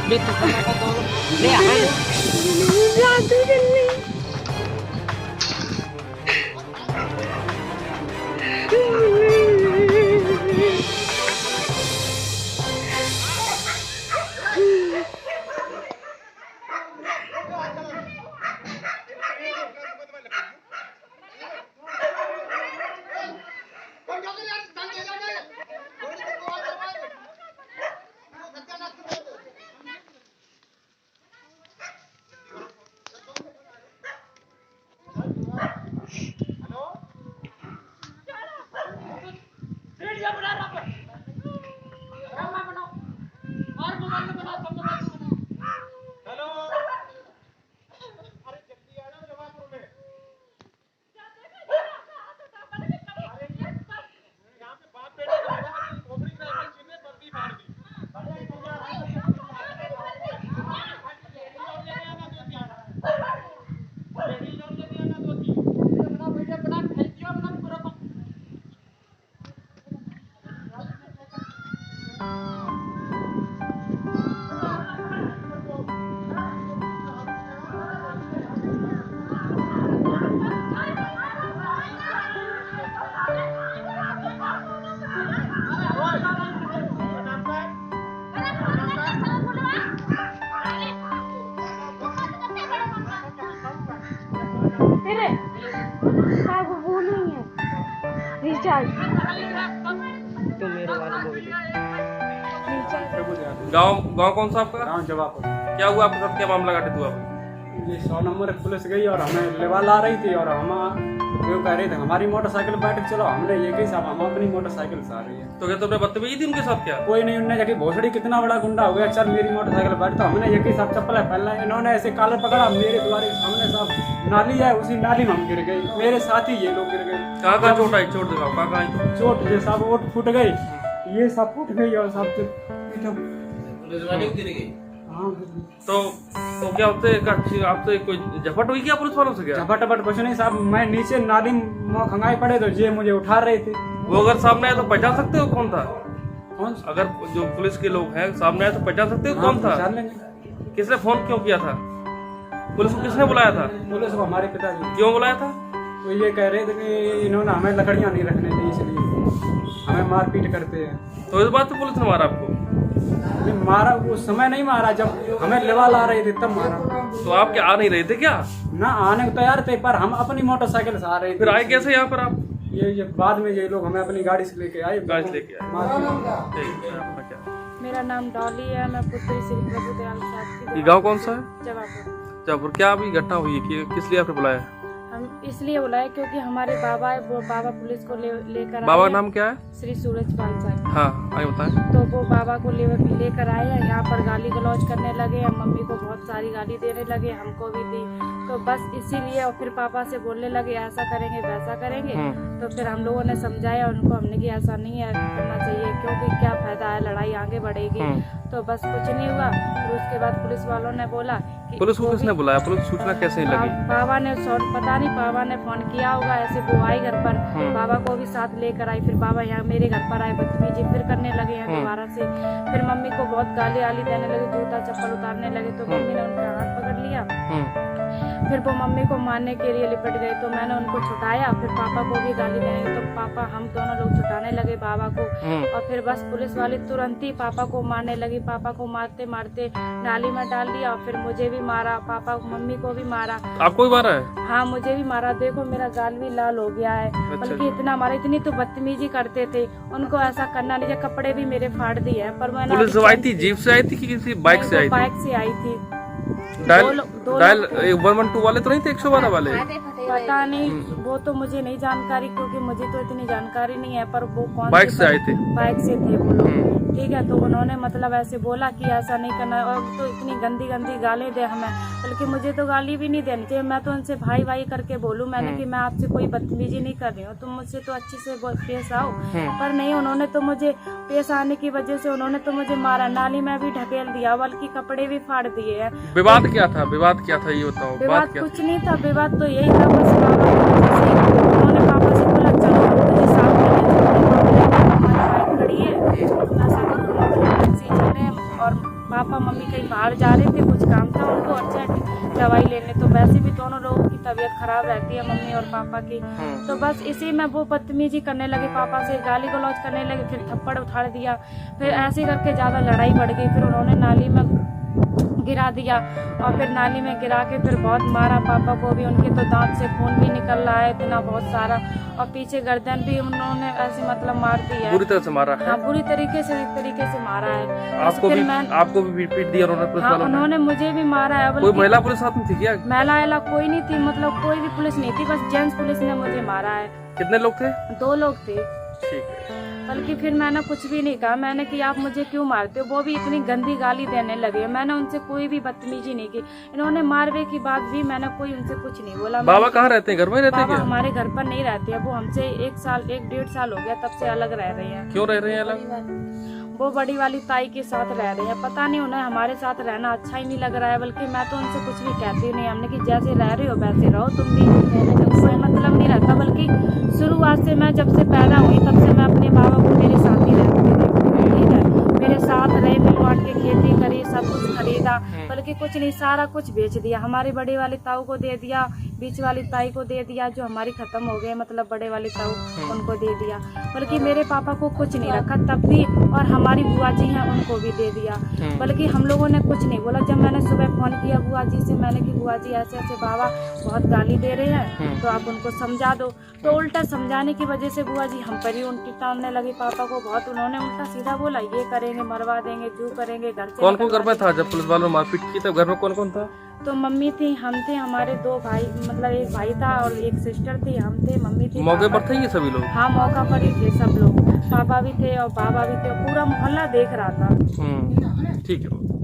ले तू पकड़ दो ले आ जादू जल्दी गांव गांव कौन सा आपका? गाँव जवापुर। क्या हुआ आपके साथ, क्या मामला घटित हुआ? ये 100 नंबर पुलिस गई और हमें लेवा ला रही थी और हम वो कह रहे थे हमारी मोटरसाइकिल बैठ के चलो। हमने ये कही साहब हम अपनी मोटरसाइकिल से आ रही है। तो क्या तुमने बदतमीजी थी उनके साथ? क्या कोई नहीं, उनने जाके भोसड़ी कितना बड़ा गुंडा हो गया, चल मेरी मोटरसाइकिल बैठ। तो हमने ये कही साहब चप्पल है पहला। इन्होंने ऐसे कॉलर पकड़ा, मेरे द्वारे सामने साहब नाली है, उसी नाली में हम गिर गए। मेरे साथ ही ये लोग गिर गए। कहाँ कहाँ चोट आई? चोट दिखाओ कहाँ कहाँ आई? चोट ये साहब ओट फूट गई, ये सब फूट गई और सब हाँ। तो क्या आपसे कोई झपट हुई क्या पुलिस वालों से? क्या झपट कुछ नहीं साहब, मैं नीचे नाली में खंगाई पड़े तो ये मुझे उठा रहे थे। वो अगर सामने आए तो पहचान सकते हो कौन था? कौन? अगर जो पुलिस के लोग हैं सामने आए तो पहचान सकते हो कौन था? किसने फोन क्यों किया था? पुलिस को किसने बुलाया था? पुलिस को हमारे पिताजी। क्यों बुलाया था? तो ये कह रहे थे कि इन्होंने हमें लकड़ियां नहीं रखने दी, इसलिए हमें मारपीट करते हैं। तो इस बात पे पुलिस ने मारा आपको? मारा उस समय नहीं मारा, जब हमें लेवा ला रहे थे तब मारा। तो आप क्या आ नहीं रहे थे क्या? ना आने को तैयार थे, पर हम अपनी मोटरसाइकिल से आ रहे थे। फिर आए कैसे यहाँ पर आप? ये बाद में ये लोग हमें अपनी गाड़ी से लेके आए। गाड़ी से लेके आए। मेरा नाम डॉली है, मैं पुत्री श्री प्रभु दयाल साहब की। ये गाँव कौन सा है? जवापुर। जवापुर। क्या अभी घटना हुई है कि किस लिए आपने बुलाया? हम इसलिए बुलाए क्योंकि हमारे बाबा है, वो बाबा पुलिस को लेकर बाबा का नाम क्या है? श्री सूरजपाल साहब। हाँ आइए बताएं। तो वो बाबा को लेकर आए हैं, यहाँ पर गाली गलौज करने लगे। हम मम्मी को बहुत सारी गाली देने लगे, हमको भी दी। तो बस इसीलिए और फिर पापा से बोलने लगे ऐसा करेंगे वैसा करेंगे। तो फिर हम लोगों ने समझाया उनको, हमने कि ऐसा नहीं है करना चाहिए क्योंकि क्या फायदा है, लड़ाई आगे बढ़ेगी। तो बस कुछ नहीं हुआ। फिर उसके बाद पुलिस वालों ने बोला कि पुलिस को किसने बुलाया? पुलिस सूचना कैसे लगी? बाबा ने पता नहीं, बाबा ने फोन किया होगा, ऐसे वो आई घर पर। बाबा को भी साथ लेकर आई। फिर बाबा यहाँ मेरे घर पर आए, बदतमीजी फिर करने लगे हैं दोबारा से। फिर मम्मी को बहुत गाली आली देने लगे, जूता चप्पल उतारने लगे। तो मम्मी ने उनका हाथ पकड़ लिया। फिर वो मम्मी को मारने के लिए लिपट गए। तो मैंने उनको छुटाया। फिर पापा को भी गाली देने लगे, तो पापा हम दोनों लोग छुटाने लगे बाबा को। और फिर बस पुलिस वाले तुरंत ही पापा को मारने लगी। पापा को मारते मारते नाली में डाल दिया और फिर मुझे भी मारा। पापा मम्मी को भी मारा। आपको भी मारा है? हाँ मुझे भी मारा। देखो मेरा गाल भी लाल हो गया है। बल्कि इतना मारा, इतनी तो बदतमीजी करते थे। उनको ऐसा करना नहीं चाहिए। कपड़े भी मेरे फाड़ दिए हैं। पर मैंने पुलिस आई थी, जीप से आई थी कि किसी बाइक से आई थी? बाइक से आई थी। डायल 112 वाले तो नहीं थे, 112 वाले? पता नहीं, वो तो मुझे नहीं जानकारी क्योंकि मुझे तो इतनी जानकारी नहीं है। पर वो कौन बाइक से आए थे? बाइक से थे वो लोग। ठीक है, तो उन्होंने मतलब ऐसे बोला कि ऐसा नहीं करना। और तो इतनी गंदी गंदी गाली दे हमें, बल्कि मुझे तो गाली भी नहीं देनी चाहिए। मैं तो उनसे भाई भाई करके बोलूं मैंने कि मैं आपसे कोई बदतमीजी नहीं कर रही हूँ, तुम मुझसे तो अच्छे से पेश आओ। पर नहीं, उन्होंने तो मुझे पेश आने की वजह से उन्होंने तो मुझे मारा, नाली में भी ढकेल दिया, बल्कि कपड़े भी फाड़ दिए हैं। विवाद क्या था? विवाद क्या था ये बताओ। विवाद कुछ नहीं था। विवाद तो यही था बस बाबा की वजह से। उन्होंने पापा से बोला चलो मुझे साथ में खड़ी है, ऐसा करो और पापा मम्मी कहीं बाहर जा रहे थे, कुछ काम था उनको अर्जेंट दवाई लेने, तो वैसे भी दोनों लोगों की तबीयत खराब रहती है, मम्मी और पापा की। तो बस इसी में वो बदतमीजी करने लगे, पापा से गाली गलौज करने लगे, फिर थप्पड़ उठा दिया, फिर ऐसे करके ज़्यादा लड़ाई बढ़ गई। फिर उन्होंने नाली में गिरा दिया और फिर नाली में गिरा के फिर बहुत मारा पापा को भी, उनके तो दांत से खून भी निकल रहा है इतना बहुत सारा, और पीछे गर्दन भी उन्होंने ऐसे मतलब मार दी है, बुरी तरह से मारा है। हाँ बुरी तरीके से मारा है। आपको भी पीट दिया उन्होंने, पुलिस हाँ वालों ने? उन्होंने मुझे भी मारा है। कोई महिला पुलिस साथ में थी क्या? महिला कोई नहीं थी, मतलब कोई भी पुलिस नहीं थी, बस जेंट्स पुलिस ने मुझे मारा है। कितने लोग थे? 2 लोग थे। ठीक है। बल्कि फिर मैंने कुछ भी नहीं कहा, मैंने कि आप मुझे क्यों मारते हो, वो भी इतनी गंदी गाली देने लगे। मैंने उनसे कोई भी बदतमीजी नहीं की, इन्होंने मारने की बात भी मैंने कोई उनसे कुछ नहीं बोला। बाबा कहाँ रहते हैं? घर में रहते हैं? बाबा हमारे घर पर नहीं रहते हैं, वो हमसे 1-1.5 साल हो गया तब से अलग रह रहे हैं। क्यों रह रहे हैं अलग? वो बड़ी वाली ताई के साथ रह रहे हैं, पता नहीं उन्हें हमारे साथ रहना अच्छा ही नहीं लग रहा है। बल्कि मैं तो उनसे कुछ भी कहती नहीं, हमने कि जैसे रह रहे हो वैसे रहो तुम भी, कोई मतलब नहीं रहता। बल्कि शुरुआत से मैं जब से पैदा हुई तब से मैं अपने बाबा को मेरे साथ ही रहती थी, ठीक है, मेरे साथ रहे, मिल बांट के खेती करी, सब कुछ खरीदा, बल्कि कुछ नहीं सारा कुछ बेच दिया। हमारी बड़ी वाली ताऊ को दे दिया, बीच वाली ताई को दे दिया, जो हमारी खत्म हो गए मतलब बड़े वाली ताऊ उनको दे दिया। बल्कि मेरे पापा को कुछ नहीं रखा तब भी, और हमारी बुआ जी हैं उनको भी दे दिया। बल्कि हम लोगों ने कुछ नहीं बोला। जब मैंने सुबह फोन किया बुआ जी से, मैंने कि बुआ जी ऐसे ऐसे बाबा बहुत गाली दे रहे हैं, तो आप उनको समझा दो। तो उल्टा समझाने की वजह से बुआ जी हम पर ही उल्टी तानने लगी पापा को बहुत। उन्होंने उल्टा सीधा बोला ये करेंगे, मरवा देंगे, जो करेंगे, घर से। कौन कौन घर में था जब पुलिस वालों ने मारपीट की? तब घर में कौन कौन था? तो मम्मी थी, हम थे, हमारे 2 भाई, मतलब एक भाई था और एक सिस्टर थी, हम थे, मम्मी थी। मौके पर थे ये सभी लोग? हाँ मौका पर ही थे सब लोग, पापा भी थे और बाबा भी थे, पूरा मोहल्ला देख रहा था। ठीक है।